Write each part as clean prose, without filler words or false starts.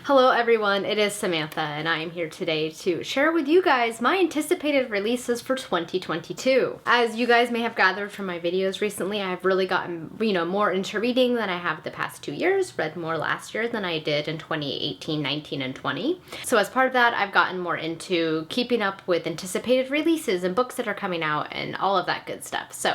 Hello everyone, it is Samantha and I am here today to share with you guys my anticipated releases for 2022. As you guys may have gathered from my videos recently, I've really gotten, more into reading than I have the past 2 years, read more last year than I did in 2018, 19, and 20. So as part of that, I've gotten more into keeping up with anticipated releases and books that are coming out and all of that good stuff. So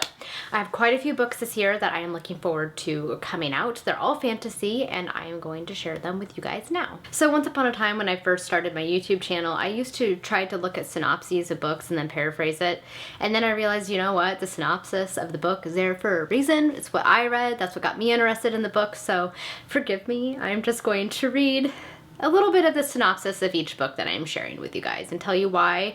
I have quite a few books this year that I am looking forward to coming out. They're all fantasy and I am going to share them with you guys now. So once upon a time when I first started my YouTube channel, I used to try to look at synopses of books and then paraphrase it. And then I realized, you know what, the synopsis of the book is there for a reason. It's what I read, that's what got me interested in the book, so forgive me, I'm just going to read a little bit of the synopsis of each book that I'm sharing with you guys and tell you why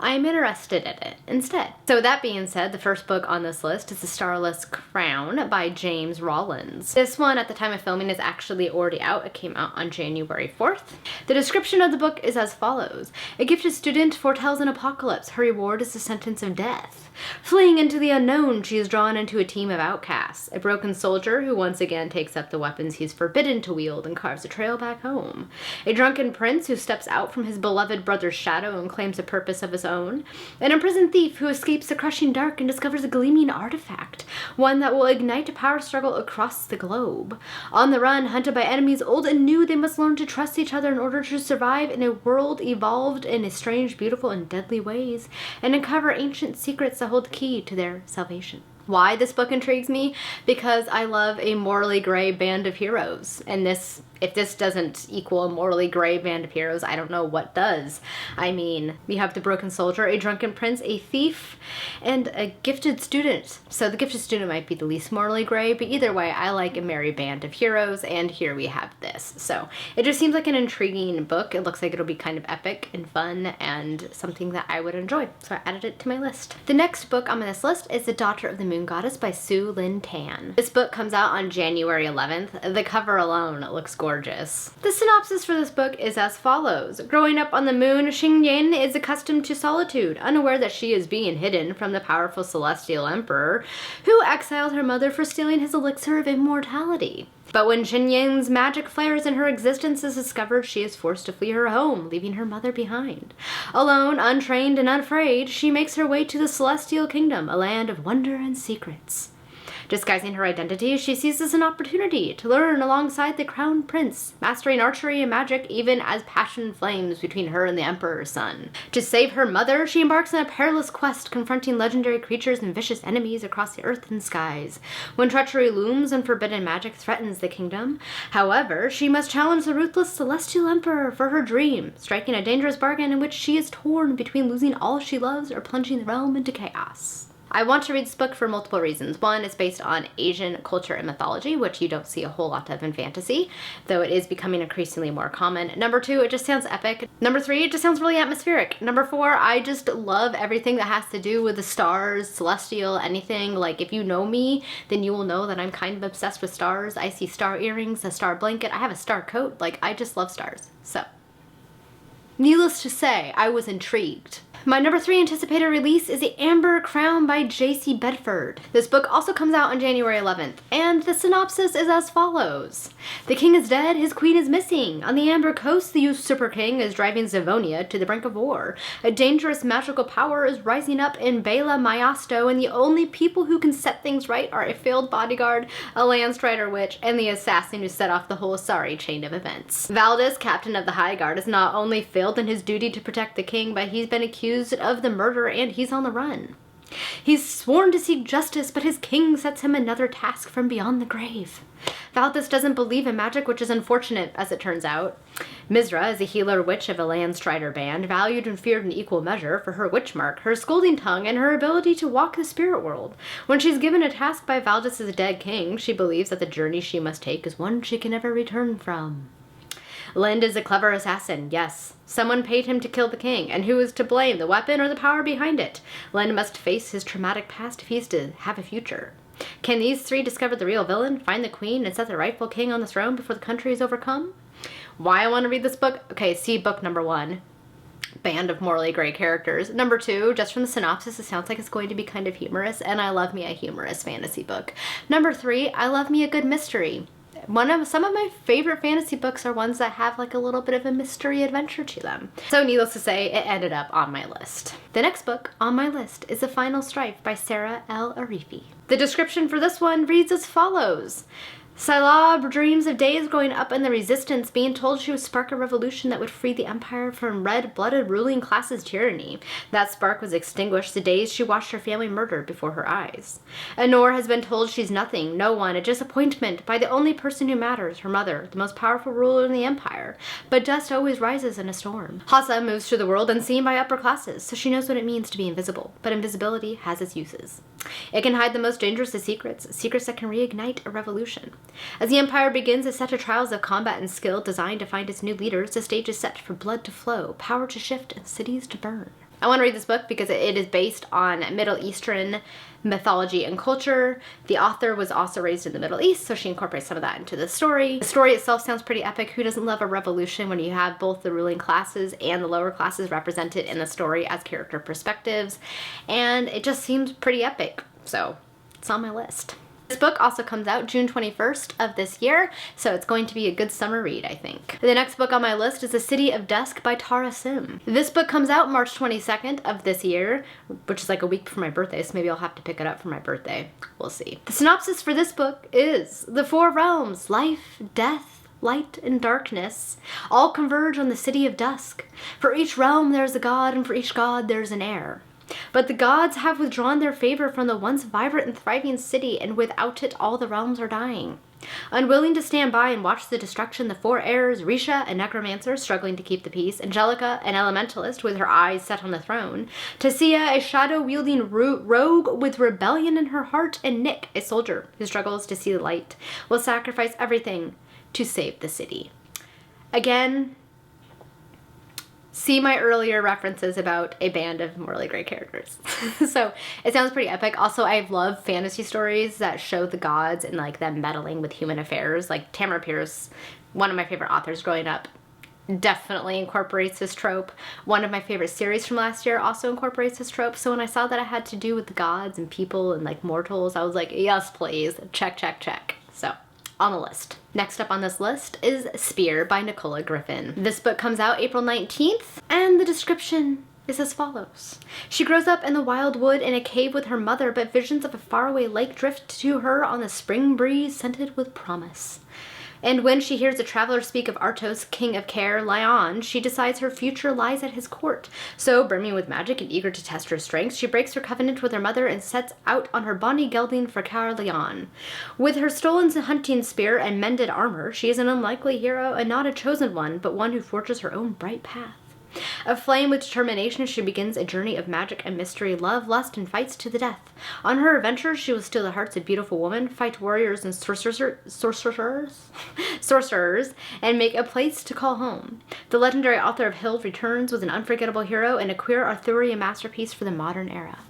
I'm interested in it instead. So that being said, the first book on this list is The Starless Crown by James Rollins. This one at the time of filming is actually already out. It came out on January 4th. The description of the book is as follows. A gifted student foretells an apocalypse. Her reward is the sentence of death. Fleeing into the unknown, she is drawn into a team of outcasts. A broken soldier who once again takes up the weapons he's forbidden to wield and carves a trail back home. A drunken prince who steps out from his beloved brother's shadow and claims a purpose of his own. An imprisoned thief who escapes the crushing dark and discovers a gleaming artifact, one that will ignite a power struggle across the globe. On the run, hunted by enemies old and new, they must learn to trust each other in order to survive in a world evolved in a strange, beautiful, and deadly ways, and uncover ancient secrets that hold the key to their salvation. Why this book intrigues me? Because I love a morally gray band of heroes, and if this doesn't equal a morally gray band of heroes, I don't know what does. I mean, we have the broken soldier, a drunken prince, a thief, and a gifted student. So the gifted student might be the least morally gray, but either way, I like a merry band of heroes, and here we have this. So it just seems like an intriguing book. It looks like it'll be kind of epic and fun and something that I would enjoy. So I added it to my list. The next book on this list is The Daughter of the Moon Goddess by Sue Lynn Tan. This book comes out on January 11th. The cover alone looks gorgeous. The synopsis for this book is as follows. Growing up on the moon, Xingyin is accustomed to solitude, unaware that she is being hidden from the powerful celestial emperor who exiled her mother for stealing his elixir of immortality. But when Xingyin's magic flares and her existence is discovered, she is forced to flee her home, leaving her mother behind. Alone, untrained, and unafraid, she makes her way to the Celestial Kingdom, a land of wonder and secrets. Disguising her identity, she sees this an opportunity to learn alongside the Crown Prince, mastering archery and magic even as passion flames between her and the Emperor's son. To save her mother, she embarks on a perilous quest, confronting legendary creatures and vicious enemies across the earth and skies. When treachery looms and forbidden magic threatens the kingdom, however, she must challenge the ruthless Celestial Emperor for her dream, striking a dangerous bargain in which she is torn between losing all she loves or plunging the realm into chaos. I want to read this book for multiple reasons. One, it's based on Asian culture and mythology, which you don't see a whole lot of in fantasy, though it is becoming increasingly more common. Number two, it just sounds epic. Number three, it just sounds really atmospheric. Number four, I just love everything that has to do with the stars, celestial, anything. Like, if you know me, then you will know that I'm kind of obsessed with stars. I see star earrings, a star blanket, I have a star coat. Like, I just love stars. So, needless to say, I was intrigued. My number 3 anticipated release is The Amber Crown by Jacey Bedford. This book also comes out on January 11th, and the synopsis is as follows. The king is dead, his queen is missing. On the Amber Coast, the usurper king is driving Zavonia to the brink of war. A dangerous magical power is rising up in Bela Mayasto, and the only people who can set things right are a failed bodyguard, a landstrider witch, and the assassin who set off the whole sorry chain of events. Valdez, captain of the High Guard, has not only failed in his duty to protect the king, but he's been accused of the murder and he's on the run. He's sworn to seek justice, but his king sets him another task from beyond the grave. Valdez doesn't believe in magic, which is unfortunate, as it turns out. Misra is a healer witch of a landstrider band, valued and feared in equal measure for her witch mark, her scolding tongue, and her ability to walk the spirit world. When she's given a task by Valdez's dead king, she believes that the journey she must take is one she can never return from. Lynn is a clever assassin, yes. Someone paid him to kill the king, and who is to blame, the weapon or the power behind it? Lynn must face his traumatic past if he's to have a future. Can these three discover the real villain, find the queen, and set the rightful king on the throne before the country is overcome? Why I want to read this book? Okay, see book number 1. Band of morally gray characters. Number 2, just from the synopsis, it sounds like it's going to be kind of humorous, and I love me a humorous fantasy book. Number 3, I love me a good mystery. Some of my favorite fantasy books are ones that have like a little bit of a mystery adventure to them. So needless to say, it ended up on my list. The next book on my list is The Final Strife by Saara L. Arifi. The description for this one reads as follows. Saara dreams of days growing up in the resistance, being told she would spark a revolution that would free the empire from red-blooded ruling class's tyranny. That spark was extinguished the days she watched her family murdered before her eyes. Anor has been told she's nothing, no one, a disappointment by the only person who matters, her mother, the most powerful ruler in the empire. But dust always rises in a storm. Hassa moves through the world unseen by upper classes, so she knows what it means to be invisible. But invisibility has its uses. It can hide the most dangerous of secrets, secrets that can reignite a revolution. As the Empire begins a set of trials of combat and skill designed to find its new leaders, the stage is set for blood to flow, power to shift, and cities to burn. I want to read this book because it is based on Middle Eastern mythology and culture. The author was also raised in the Middle East, so she incorporates some of that into the story. The story itself sounds pretty epic. Who doesn't love a revolution when you have both the ruling classes and the lower classes represented in the story as character perspectives? And it just seems pretty epic, so it's on my list. This book also comes out June 21st of this year, so it's going to be a good summer read, I think. The next book on my list is The City of Dusk by Tara Sim. This book comes out March 22nd of this year, which is like a week before my birthday, so maybe I'll have to pick it up for my birthday. We'll see. The synopsis for this book is: the four realms, life, death, light, and darkness, all converge on the City of Dusk. For each realm there is a god, and for each god there is an heir. But the gods have withdrawn their favor from the once vibrant and thriving city, and without it all the realms are dying. Unwilling to stand by and watch the destruction, the four heirs, Risha, a necromancer struggling to keep the peace, Angelica, an elementalist with her eyes set on the throne, Tessia, a shadow-wielding rogue with rebellion in her heart, and Nick, a soldier who struggles to see the light, will sacrifice everything to save the city. Again, see my earlier references about a band of really great characters. So it sounds pretty epic. Also, I love fantasy stories that show the gods and like them meddling with human affairs. Like Tamara Pierce, one of my favorite authors growing up, definitely incorporates this trope. One of my favorite series from last year also incorporates this trope. So when I saw that I had to do with the gods and people and like mortals, I was like, yes, please. Check, check, check. So on the list. Next up on this list is Spear by Nicola Griffin. This book comes out April 19th, and the description is as follows. She grows up in the wild wood in a cave with her mother, but visions of a faraway lake drift to her on the spring breeze scented with promise. And when she hears a traveler speak of Artos, king of Care, Lyon, she decides her future lies at his court. So, brimming with magic and eager to test her strength, she breaks her covenant with her mother and sets out on her bonny gelding for Caer Lyon. With her stolen hunting spear and mended armor, she is an unlikely hero and not a chosen one, but one who forges her own bright path. Aflame with determination, she begins a journey of magic and mystery, love, lust, and fights to the death. On her adventures, she will steal the hearts of beautiful women, fight warriors and sorcerers, and make a place to call home. The legendary author of Hild returns with an unforgettable hero and a queer Arthurian masterpiece for the modern era.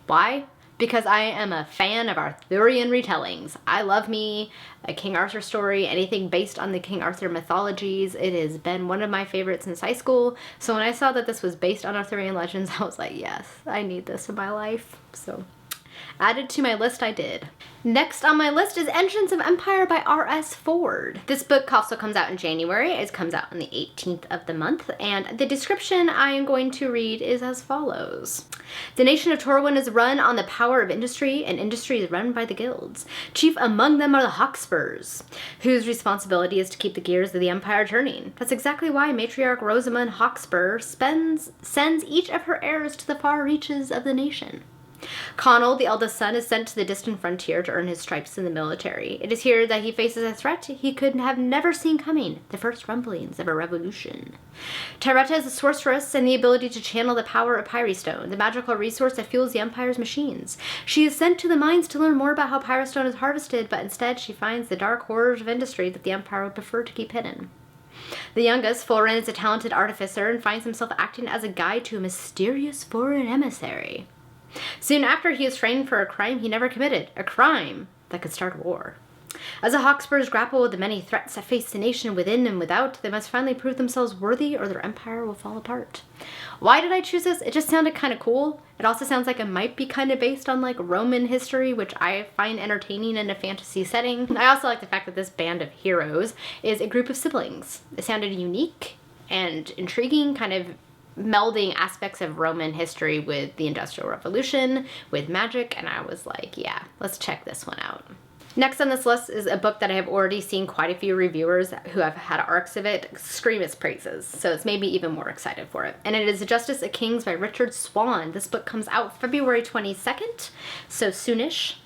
Why? Because I am a fan of Arthurian retellings. I love me a King Arthur story, anything based on the King Arthur mythologies. It has been one of my favorites since high school. So when I saw that this was based on Arthurian legends, I was like, yes, I need this in my life. So added to my list I did. Next on my list is Entrance of Empire by R.S. Ford. This book also comes out in January. It comes out on the 18th of the month, and the description I am going to read is as follows. The nation of Torwin is run on the power of industry, and industry is run by the guilds. Chief among them are the Hawkspurs, whose responsibility is to keep the gears of the empire turning. That's exactly why matriarch Rosamund Hawkspur sends each of her heirs to the far reaches of the nation. Connell, the eldest son, is sent to the distant frontier to earn his stripes in the military. It is here that he faces a threat he could have never seen coming, the first rumblings of a revolution. Tyretta is a sorceress and the ability to channel the power of Pyristone, the magical resource that fuels the Empire's machines. She is sent to the mines to learn more about how Pyristone is harvested, but instead she finds the dark horrors of industry that the Empire would prefer to keep hidden. The youngest, Fulren, is a talented artificer and finds himself acting as a guide to a mysterious foreign emissary. Soon after, he is framed for a crime he never committed, a crime that could start a war. As the Hawkspurs grapple with the many threats that face the nation within and without, they must finally prove themselves worthy or their empire will fall apart. Why did I choose this? It just sounded kind of cool. It also sounds like it might be kind of based on like Roman history, which I find entertaining in a fantasy setting. I also like the fact that this band of heroes is a group of siblings. It sounded unique and intriguing, kind of melding aspects of Roman history with the Industrial Revolution, with magic, and I was like, yeah, let's check this one out. Next on this list is a book that I have already seen quite a few reviewers who have had arcs of it scream its praises, so it's made me even more excited for it. And it is Justice of Kings by Richard Swan. This book comes out February 22nd, so soonish.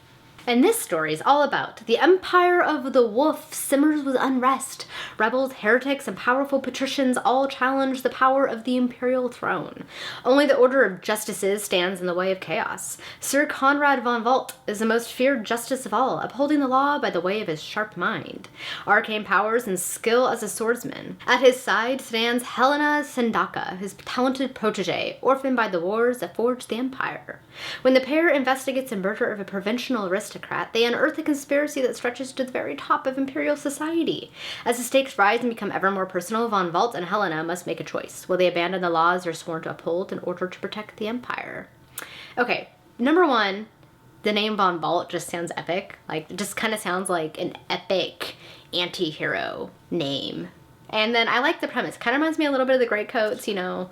And this story is all about the Empire of the Wolf simmers with unrest. Rebels, heretics, and powerful patricians all challenge the power of the imperial throne. Only the Order of Justices stands in the way of chaos. Sir Conrad von Volt is the most feared justice of all, upholding the law by the way of his sharp mind, arcane powers, and skill as a swordsman. At his side stands Helena Sendaka, his talented protege, orphaned by the wars that forged the empire. When the pair investigates the murder of a provincial aristocrat, they unearth a conspiracy that stretches to the very top of imperial society. As the stakes rise and become ever more personal, Von Volt and Helena must make a choice. Will they abandon the laws they're sworn to uphold in order to protect the empire? Okay, number one, the name Von Volt just sounds epic. Like, it just kind of sounds like an epic anti-hero name. And then I like the premise. Kind of reminds me a little bit of the Greycoats, you know,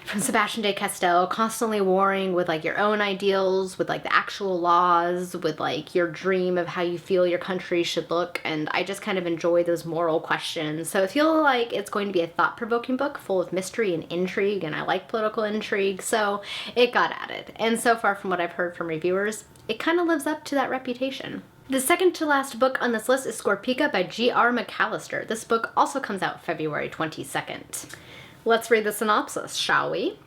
from Sebastian de Castell, constantly warring with like your own ideals, with like the actual laws, with like your dream of how you feel your country should look. And I just kind of enjoy those moral questions. So I feel like it's going to be a thought-provoking book full of mystery and intrigue, and I like political intrigue, so it got added. And so far from what I've heard from reviewers, it kind of lives up to that reputation. The second to last book on this list is Scorpika by GR McAllister. This book also comes out February 22nd. Let's read the synopsis, shall we?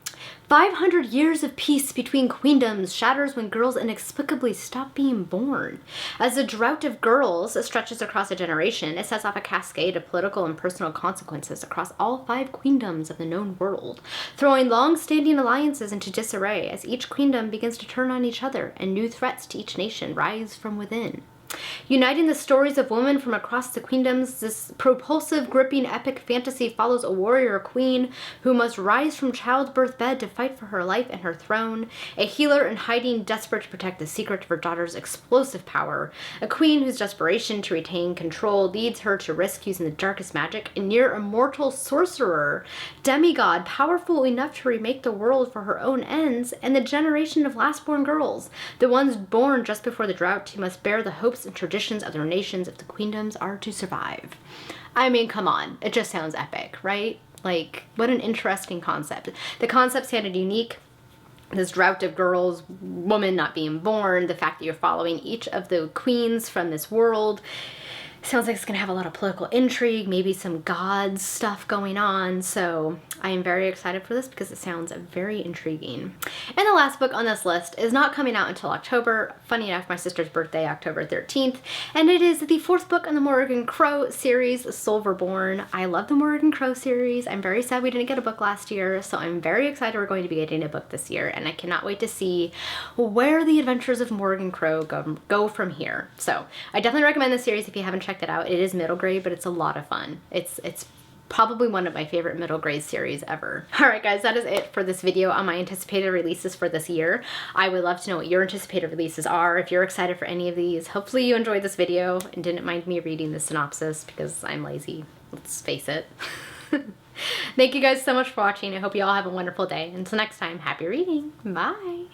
500 years of peace between queendoms shatters when girls inexplicably stop being born. As the drought of girls stretches across a generation, it sets off a cascade of political and personal consequences across all 5 queendoms of the known world, throwing long-standing alliances into disarray as each queendom begins to turn on each other and new threats to each nation rise from within. Uniting the stories of women from across the queendoms, this propulsive, gripping epic fantasy follows a warrior queen who must rise from childbirth bed to fight for her life and her throne, a healer in hiding desperate to protect the secret of her daughter's explosive power, a queen whose desperation to retain control leads her to risk using the darkest magic, a near-immortal sorcerer, demigod powerful enough to remake the world for her own ends, and the generation of last-born girls, the ones born just before the drought who must bear the hopes and traditions of their nations if the queendoms are to survive. I mean, come on, it just sounds epic, right? Like, what an interesting concept. The concept sounded unique. This drought of girls, women not being born, the fact that you're following each of the queens from this world. Sounds like it's going to have a lot of political intrigue, maybe some gods stuff going on, so I am very excited for this because it sounds very intriguing. And the last book on this list is not coming out until October. Funny enough, my sister's birthday, October 13th, and it is the 4th book in the Morrigan Crow series, Silverborn. I love the Morrigan Crow series. I'm very sad we didn't get a book last year, so I'm very excited we're going to be getting a book this year, and I cannot wait to see where the adventures of Morrigan Crow go from here. So I definitely recommend this series if you haven't checked it out. It is middle grade, but it's a lot of fun. It's probably one of my favorite middle grade series ever. Alright guys, that is it for this video on my anticipated releases for this year. I would love to know what your anticipated releases are, if you're excited for any of these. Hopefully you enjoyed this video and didn't mind me reading the synopsis because I'm lazy. Let's face it. Thank you guys so much for watching. I hope you all have a wonderful day. Until next time, happy reading. Bye!